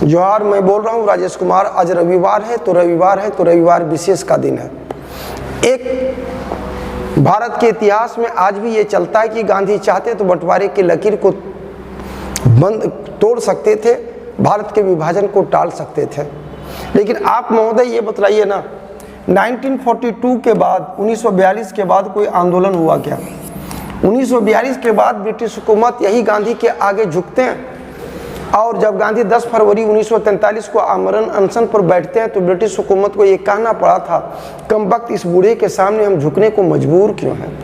जोहार, मैं बोल रहा हूँ राजेश कुमार। आज रविवार है तो रविवार विशेष का दिन है। एक भारत के इतिहास में आज भी ये चलता है कि गांधी चाहते तो बंटवारे की लकीर को तोड़ सकते थे, भारत के विभाजन को टाल सकते थे। लेकिन आप महोदय ये बतलाइए ना, 1942 के बाद 1942 के बाद कोई आंदोलन हुआ क्या? 1942 के बाद ब्रिटिश हुकूमत यही गांधी के आगे झुकते हैं, और जब गांधी 10 फरवरी 1943 को आमरण अनशन पर बैठते हैं तो ब्रिटिश हुकूमत को ये कहना पड़ा था, कम वक्त इस बूढ़े के सामने हम झुकने को मजबूर क्यों हैं।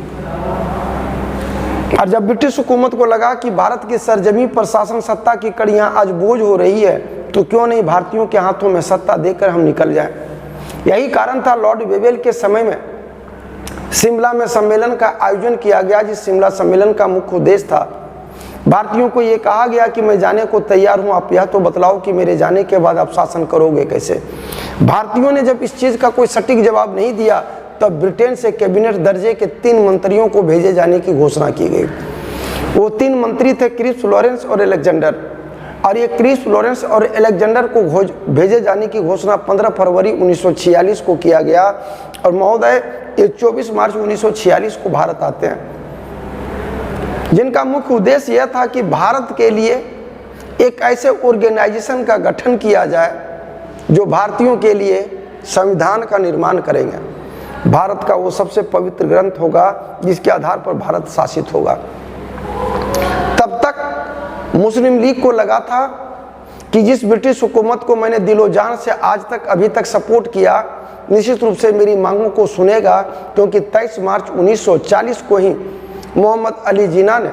और जब ब्रिटिश हुकूमत को लगा कि भारत की सरजमी पर शासन सत्ता की कड़ियां आज बोझ हो रही है, तो क्यों नहीं भारतीयों के हाथों में सत्ता देकर हम निकल जाएं। यही कारण था लॉर्ड वेवेल के समय में शिमला में सम्मेलन का आयोजन किया गया, जिस शिमला सम्मेलन का मुख्य उद्देश्य था भारतीयों को ये कहा गया कि मैं जाने को तैयार हूं, आप यह तो बतलाओ कि मेरे जाने के बाद आप शासन करोगे कैसे। भारतीयों ने जब इस चीज का कोई सटीक जवाब नहीं दिया, तब ब्रिटेन से कैबिनेट दर्जे के 3 मंत्रियों को भेजे जाने की घोषणा की गई। वो 3 मंत्री थे क्रिप्स, लॉरेंस और अलेक्जेंडर। और ये क्रिप्स, लॉरेंस और अलेक्जेंडर को भेजे जाने की घोषणा 15 फरवरी 1946 को किया गया। और महोदय ये 24 मार्च 1946 को भारत आते हैं, जिनका मुख्य उद्देश्य यह था कि भारत के लिए एक ऐसे ऑर्गेनाइजेशन का गठन किया जाए जो भारतीयों के लिए संविधान का निर्माण करेंगे। भारत का वो सबसे पवित्र ग्रंथ होगा जिसके आधार पर भारत शासित होगा। तब तक मुस्लिम लीग को लगा था कि जिस ब्रिटिश हुकूमत को मैंने दिलो जान से आज तक अभी तक सपोर्ट किया, निश्चित रूप से मेरी मांगों को सुनेगा, क्योंकि 23 मार्च 1940 को ही मोहम्मद अली जिन्ना ने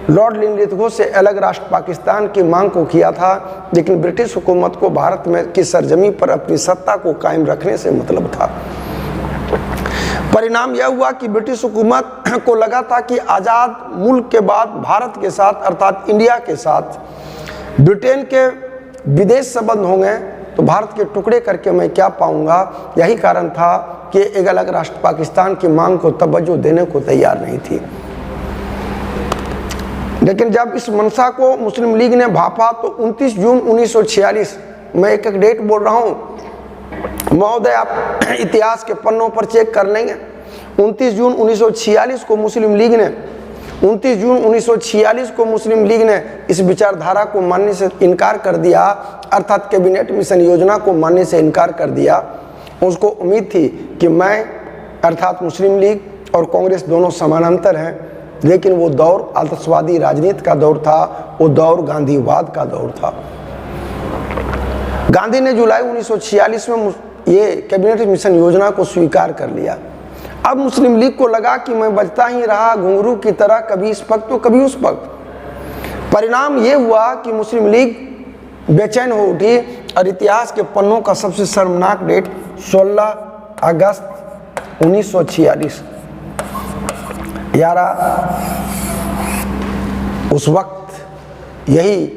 लॉर्ड लिनलिथगो से अलग राष्ट्र पाकिस्तान की मांग को किया था। लेकिन ब्रिटिश हुकूमत को भारत में की सरजमी पर अपनी सत्ता को कायम रखने से मतलब था। परिणाम यह हुआ कि ब्रिटिश हुकूमत को लगा था कि आज़ाद मुल्क के बाद भारत के साथ अर्थात इंडिया के साथ ब्रिटेन के विदेश संबंध होंगे तो भारत के टुकड़े करके मैं क्या पाऊंगा। यही कारण था कि एक अलग राष्ट्र पाकिस्तान की मांग को तवज्जो देने को तैयार नहीं थी। लेकिन जब इस मंशा को मुस्लिम लीग ने भापा तो 29 जून 1946, मैं एक डेट बोल रहा हूं महोदय, आप इतिहास के पन्नों पर चेक कर लेंगे। 29 जून 1946 को मुस्लिम लीग ने 29 जून 1946 को मुस्लिम लीग ने इस विचारधारा को मानने से इनकार कर दिया, अर्थात कैबिनेट मिशन योजना को मानने से इनकार कर दिया। उसको उम्मीद थी कि मैं अर्थात मुस्लिम लीग और कांग्रेस दोनों समानांतर हैं, लेकिन वो दौर आदर्शवादी राजनीति का दौर था, वो दौर गांधीवाद का दौर था। गांधी ने जुलाई 1946 में ये कैबिनेट मिशन योजना को स्वीकार कर लिया। अब मुस्लिम लीग को लगा कि मैं बजता ही रहा घुंघरू की तरह, कभी इस पक्ष तो कभी उस पक्ष। परिणाम ये हुआ कि मुस्लिम लीग बेचैन हो उठी और इतिहास के पन्नों का सबसे शर्मनाक डेट 16 अगस्त 1946। यारा उस वक्त यही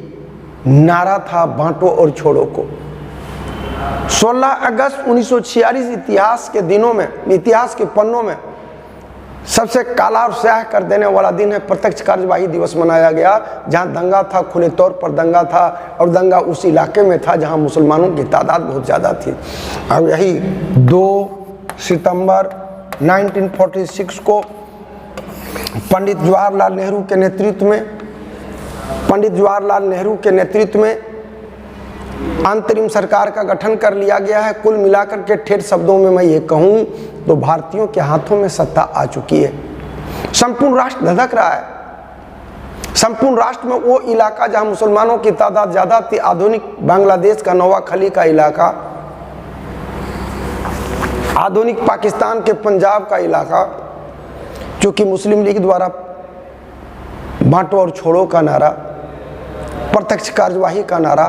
नारा था बांटो और छोड़ो को। 16 अगस्त 1946 इतिहास के दिनों में, इतिहास के पन्नों में सबसे काला और स्याह कर देने वाला दिन है। प्रत्यक्ष कार्यवाही दिवस मनाया गया, जहां दंगा था, खुले तौर पर दंगा था, और दंगा उस इलाके में था जहां मुसलमानों की तादाद बहुत ज़्यादा थी। और यही 2 सितंबर 1946 को पंडित जवाहरलाल नेहरू के नेतृत्व में अंतरिम सरकार का गठन कर लिया गया है। कुल मिलाकर के ठेठ शब्दों में मैं ये कहूँ तो भारतीयों के हाथों में सत्ता आ चुकी है। संपूर्ण राष्ट्र धधक रहा है। संपूर्ण राष्ट्र में वो इलाका जहां मुसलमानों की तादाद ज्यादा थी, आधुनिक बांग्लादेश का नवाखली का इलाका, आधुनिक पाकिस्तान के पंजाब का इलाका, क्योंकि मुस्लिम लीग द्वारा बांटो और छोड़ो का नारा, प्रत्यक्ष कार्यवाही का नारा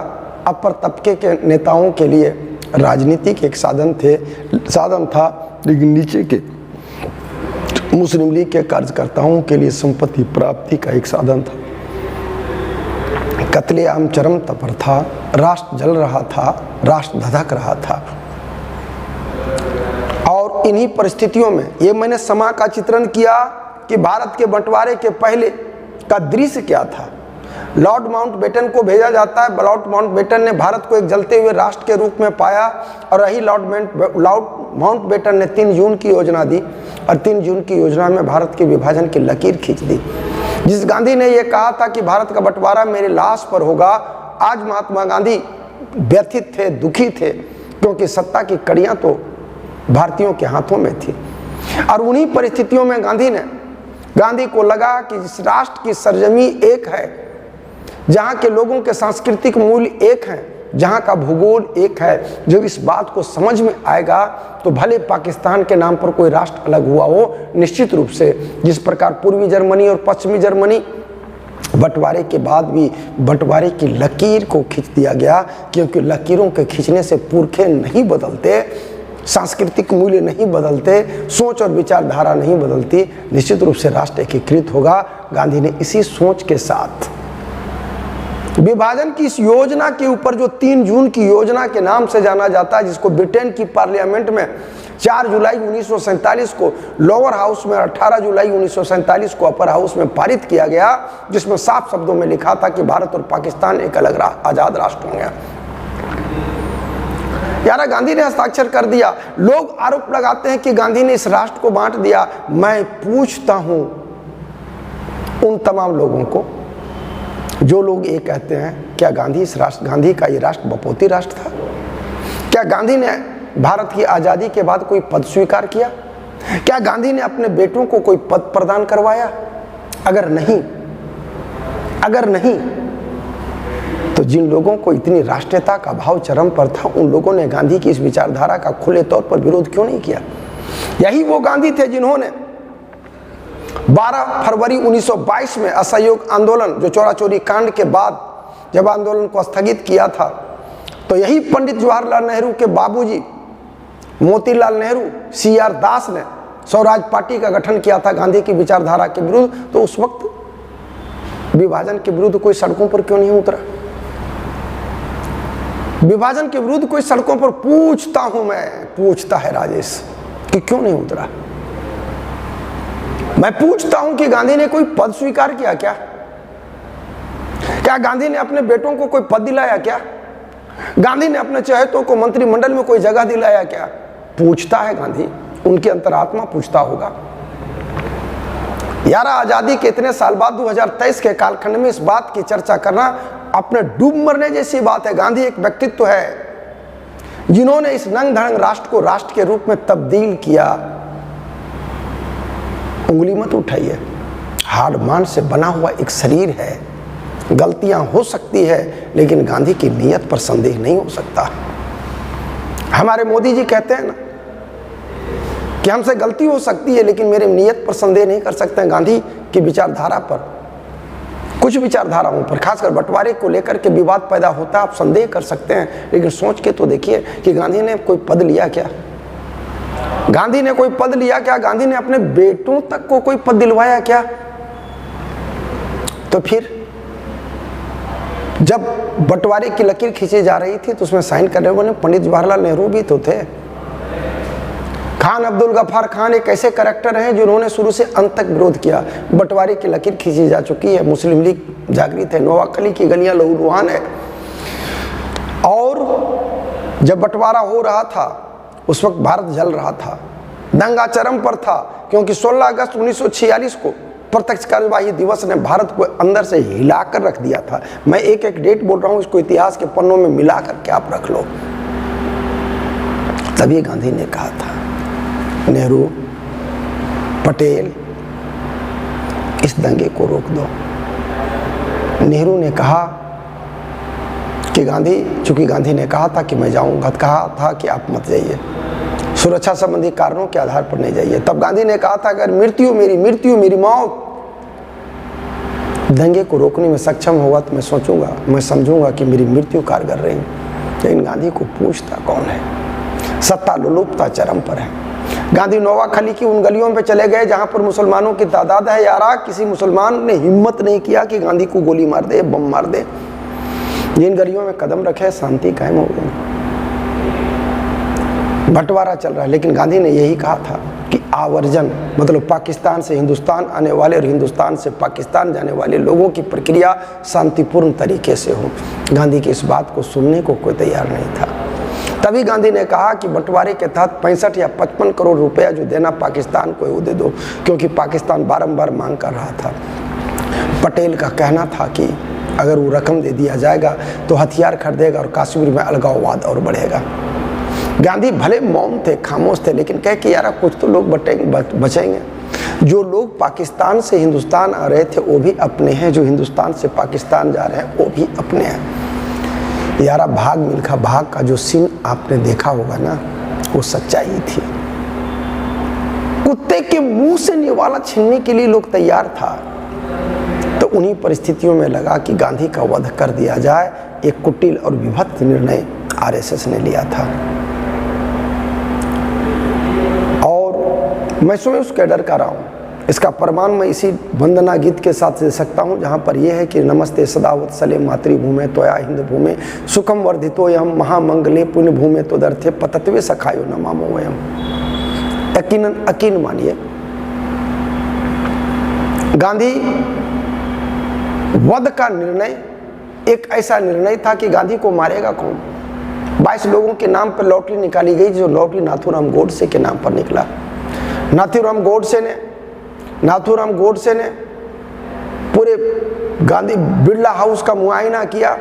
अपर तबके के नेताओं के लिए राजनीतिक एक साधन था, लेकिन नीचे के मुस्लिम लीग के कार्यकर्ताओं के लिए संपत्ति प्राप्ति का एक साधन था। कत्लेआम चरम पर था, राष्ट्र जल रहा था, राष्ट्र धधक रहा था। और इन्हीं परिस्थितियों में ये मैंने समा का चित्रण किया कि भारत के बंटवारे के पहले का दृश्य क्या था। लॉर्ड माउंटबेटन को भेजा जाता है। लॉर्ड माउंटबेटन ने भारत को एक जलते हुए राष्ट्र के रूप में पाया और यही लॉर्ड माउंटबेटन ने 3 जून की योजना दी और 3 जून की योजना में भारत के विभाजन की लकीर खींच दी। जिस गांधी ने यह कहा था कि भारत का बंटवारा मेरी लाश पर होगा, आज महात्मा गांधी व्यथित थे, दुखी थे, क्योंकि सत्ता की कड़ियां तो भारतीयों के हाथों में थी। और उन्हीं परिस्थितियों में गांधी को लगा कि इस राष्ट्र की सरजमी एक है, जहां के लोगों के सांस्कृतिक मूल्य एक हैं, जहां का भूगोल एक है। जब इस बात को समझ में आएगा तो भले पाकिस्तान के नाम पर कोई राष्ट्र अलग हुआ हो, निश्चित रूप से जिस प्रकार पूर्वी जर्मनी और पश्चिमी जर्मनी बंटवारे के बाद भी बंटवारे की लकीर को खींच दिया गया, क्योंकि लकीरों के खींचने से पुरखे नहीं बदलते, सांस्कृतिक मूल्य नहीं बदलते, सोच और विचारधारा नहीं बदलती, निश्चित रूप से राष्ट्र एकीकृत होगा। गांधी ने इसी सोच के साथ विभाजन की इस योजना के ऊपर, जो 3 जून की योजना के नाम से जाना जाता है, जिसको ब्रिटेन की पार्लियामेंट में 4 जुलाई 1947 को लोअर हाउस में, 18 जुलाई 1947 को अपर हाउस में पारित किया गया, जिसमें साफ शब्दों में लिखा था कि भारत और पाकिस्तान एक अलग आजाद राष्ट्र होंगे। यार, गांधी ने हस्ताक्षर कर दिया। लोग आरोप लगाते हैं कि गांधी ने इस राष्ट्र को बांट दिया। मैं पूछता हूं उन तमाम लोगों को जो लोग ये कहते हैं, क्या गांधी का ये राष्ट्र बपोती राष्ट्र था? क्या गांधी ने भारत की आजादी के बाद कोई पद स्वीकार किया? क्या गांधी ने अपने बेटों को कोई पद प्रदान करवाया? अगर नहीं तो जिन लोगों को इतनी राष्ट्रीयता का भाव चरम पर था, उन लोगों ने गांधी की इस विचारधारा का खुले तौर पर विरोध क्यों नहीं किया? यही वो गांधी थे जिन्होंने 12 फरवरी 1922 में असहयोग आंदोलन, जो चोरा चोरी कांड के बाद जब आंदोलन को स्थगित किया था, तो यही पंडित जवाहरलाल नेहरू के बाबूजी मोतीलाल नेहरू, CR दास ने स्वराज पार्टी का गठन किया था गांधी की विचारधारा के विरुद्ध। तो उस वक्त विभाजन के विरुद्ध कोई सड़कों पर क्यों नहीं उतरा? विभाजन के विरुद्ध कोई सड़कों पर, पूछता है राजेश, कि क्यों नहीं उतरा? मैं पूछता हूं कि गांधी ने कोई पद स्वीकार किया क्या? क्या गांधी ने अपने बेटों को कोई पद दिलाया क्या? गांधी ने अपने चहेतों को मंत्रिमंडल में कोई जगह दिलाया क्या? पूछता है गांधी, उनकी अंतरात्मा पूछता होगा। यार, आजादी के इतने साल बाद 2023 के कालखंड में इस बात की चर्चा करना अपने डूब मरने जैसी बात है। गांधी एक व्यक्तित्व है जिन्होंने इस नंग धड़ंग राष्ट्र को राष्ट्र के रूप में तब्दील किया। उंगली मत उठाइए, हाड़ मांस से बना हुआ एक शरीर है, गलतियां हो सकती है, लेकिन गांधी की नीयत पर संदेह नहीं हो सकता। हमारे मोदी जी कहते हैं ना कि हमसे गलती हो सकती है, लेकिन मेरे नीयत पर संदेह नहीं कर सकते हैं। गांधी की विचारधारा पर, कुछ विचारधाराओं पर, खासकर बंटवारे को लेकर के विवाद पैदा होता है, आप संदेह कर सकते हैं, लेकिन सोच के तो देखिए कि गांधी ने कोई पद लिया क्या? गांधी ने कोई पद लिया क्या? गांधी ने अपने बेटों तक को कोई पद दिलवाया क्या? तो फिर जब बंटवारे की लकीर खींची जा रही थी तो उसमें साइन करने वाले पंडित जवाहरलाल नेहरू भी तो थे। खान अब्दुल गफ्फार खान एक ऐसे कैरेक्टर हैं जिन्होंने शुरू से अंत तक विरोध किया। बंटवारे की लकीर खींची जा चुकी है, मुस्लिम लीग जागृत है, नोआखली की गलियां लहूलुहान है। और जब बंटवारा हो रहा था उस वक्त भारत जल रहा था, दंगा चरम पर था, क्योंकि 16 अगस्त 1946 को प्रत्यक्ष कार्यवाही दिवस ने भारत को अंदर से हिलाकर रख दिया था। मैं एक एक डेट बोल रहा हूं, इसको इतिहास के पन्नों में मिला करके आप रख लो। तभी गांधी ने कहा था, नेहरू, पटेल, इस दंगे को रोक दो। नेहरू ने कहा कि चूंकि गांधी ने कहा था कि मैं जाऊंगा, कहा था कि आप मत जाइए, सुरक्षा संबंधी कारणों के आधार पर नहीं जाइए। तब गांधी ने कहा था अगर मृत्यु मेरी मौत दंगे को रोकने में सक्षम होगा तो मैं समझूंगा कि मेरी मृत्यु कारगर रही। लेकिन गांधी को पूछता कौन है? सत्ता लोलुपता चरम पर है। गांधी नोआखली की उन गलियों पे चले गए जहां पर मुसलमानों की तादाद है। यारा, किसी मुसलमान ने हिम्मत नहीं किया कि गांधी को गोली मार दे, बम मार दे। जिन गलियों में कदम रखे शांति कायम हो गई। बंटवारा चल रहा है, लेकिन गांधी ने यही कहा था कि आवर्जन मतलब पाकिस्तान से हिंदुस्तान आने वाले और हिंदुस्तान से पाकिस्तान जाने वाले लोगों की प्रक्रिया शांतिपूर्ण तरीके से हो। गांधी की इस बात को सुनने को कोई तैयार नहीं था। तभी गांधी ने कहा कि बंटवारे के तहत 65 या 55 करोड़ रुपया जो देना पाकिस्तान को वो दे दो, क्योंकि पाकिस्तान बारंबार मांग कर रहा था। पटेल का कहना था कि अगर वो रकम दे दिया जाएगा तो हथियार खरीदेगा और कश्मीर में अलगाववाद और बढ़ेगा। गांधी भले मौन थे, खामोश थे, लेकिन कहे कि यार कुछ तो लोग बचेंगे। जो लोग पाकिस्तान से हिंदुस्तान आ रहे थे वो भी अपने हैं, जो हिंदुस्तान से पाकिस्तान जा रहे हैं वो भी अपने हैं। यारा भाग मिल्खा भाग का जो सीन आपने देखा होगा ना, वो सच्चाई थी। कुत्ते के मुंह से निवाला छीनने के लिए लोग तैयार था। तो उन्हीं परिस्थितियों में लगा कि गांधी का वध कर दिया जाए। एक कुटिल और विभत्स निर्णय आरएसएस ने लिया था और मैं स्वयं उसके डर का रहा हूँ। इसका प्रमाण मैं इसी वंदना गीत के साथ दे सकता हूँ, जहाँ पर यह है कि नमस्ते सदावत्सले मातृभूमे त्वया हिंद भूमे सुखम वर्धितो यम महामंगले पुण्य भूमे तो दर्थे पतत्वे सखायो नमामो वयम। यकीनन यकीन मानिए, गांधी वध का निर्णय एक ऐसा निर्णय था कि गांधी को मारेगा कौन। 22 लोगों के नाम पर लॉटरी निकाली गई, जो लॉटरी नाथूराम गोडसे के नाम पर निकला। नाथूराम गोडसे ने पूरे गांधी बिरला हाउस का मुआयना किया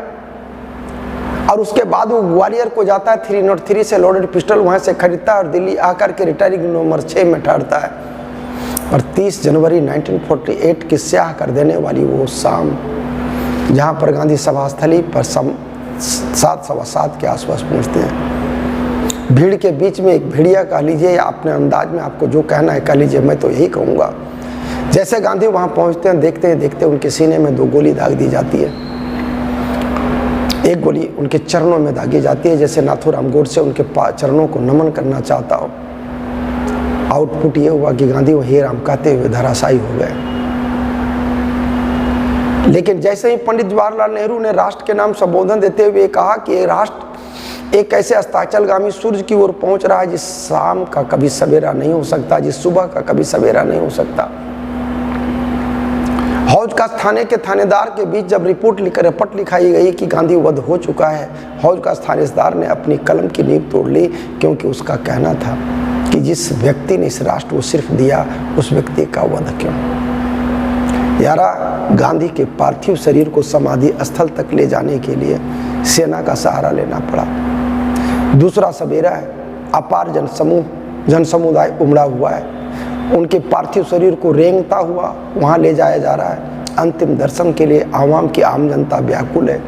और उसके बाद वो ग्वालियर को जाता है, 303 से लोडेड पिस्टल वहां से खरीदता है और दिल्ली आकर के रिटायरिंग नंबर 6 में ठहरता है। और 30 जनवरी 1948 की स्याह कर देने वाली वो शाम, जहाँ पर गांधी सभा स्थली पर 7:15 के आसपास पहुँचते हैं। भीड़ के बीच में एक भेड़िया कह लीजिए या अपने अंदाज में आपको जो कहना है कह लीजिए, मैं तो यही कहूँगा। जैसे गांधी वहाँ पहुँचते हैं, देखते उनके सीने में 2 गोली दाग दी जाती है। एक गोली उनके चरणों में दागी जाती है, जैसे नाथूराम गोडसे उनके चरणों को नमन करना चाहता हो। आउटपुट ये हुआ कि गांधी वो हे राम कहते हुए धराशायी हो गए। लेकिन जैसे ही पंडित जवाहरलाल नेहरू ने राष्ट्र के नाम संबोधन देते हुए कहा कि ये राष्ट्र एक ऐसे अस्ताचलगामी सूर्य की ओर पहुंच रहा है जिस शाम का कभी सवेरा नहीं हो सकता, जिस सुबह का कभी सवेरा नहीं हो सकता। हौज का थाने के थानेदार के बीच जब रिपोर्ट लिखाई गई कि गांधी वध हो चुका है, हौज का थानेदार ने अपनी कलम की नींव तोड़ ली, क्योंकि उसका कहना था कि जिस व्यक्ति ने इस राष्ट्र को सिर्फ दिया उस व्यक्ति का वध क्यों। यारा, गांधी के पार्थिव शरीर को समाधि स्थल तक ले जाने के लिए सेना का सहारा लेना पड़ा। दूसरा सवेरा है, अपार जन समुदाय उमड़ा हुआ है, उनके पार्थिव शरीर को रेंगता हुआ वहां ले जाया जा रहा है। अंतिम दर्शन के लिए आवाम की आम जनता व्याकुल है।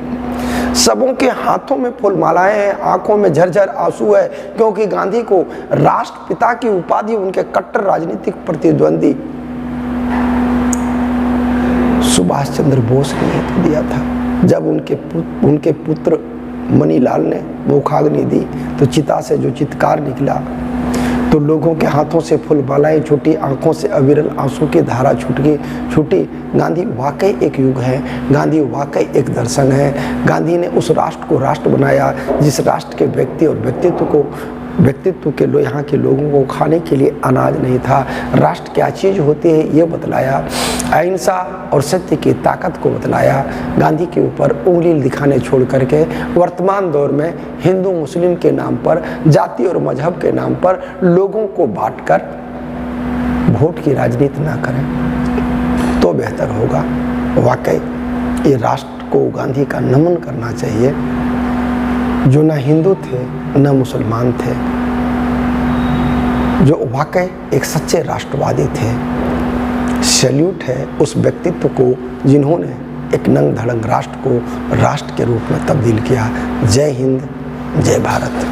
सबों के हाथों में फूलमालाएं हैं, आंखों में झरझर आंसू है, क्योंकि गांधी को राष्ट्रपिता की उपाधि उनके कट्टर राजनीतिक प्रतिद्वंदी सुभाष चंद्र बोस ने तो दिया था। जब उनके पुत्र मणिलाल ने मुखाग्नि दी तो चिता से जो चित्कार निकला तो लोगों के हाथों से फूलमालाएं छूटी, आंखों से अविरल आंसू की धारा छूटी। गांधी वाकई एक युग है, गांधी वाकई एक दर्शन है। गांधी ने उस राष्ट्र को राष्ट्र बनाया जिस राष्ट्र के व्यक्ति और व्यक्तित्व के यहाँ के लोगों को खाने के लिए अनाज नहीं था। राष्ट्र क्या चीज़ होती है ये बतलाया, अहिंसा और सत्य की ताकत को बतलाया। गांधी के ऊपर उंगली दिखाने छोड़ करके वर्तमान दौर में हिंदू मुस्लिम के नाम पर, जाति और मजहब के नाम पर लोगों को बांटकर वोट की राजनीति ना करें तो बेहतर होगा। वाकई ये राष्ट्र को गांधी का नमन करना चाहिए, जो न हिंदू थे न मुसलमान थे, जो वाकई एक सच्चे राष्ट्रवादी थे। सैल्यूट है उस व्यक्तित्व को जिन्होंने एक नंग धड़ंग राष्ट्र को राष्ट्र के रूप में तब्दील किया। जय हिंद, जय भारत।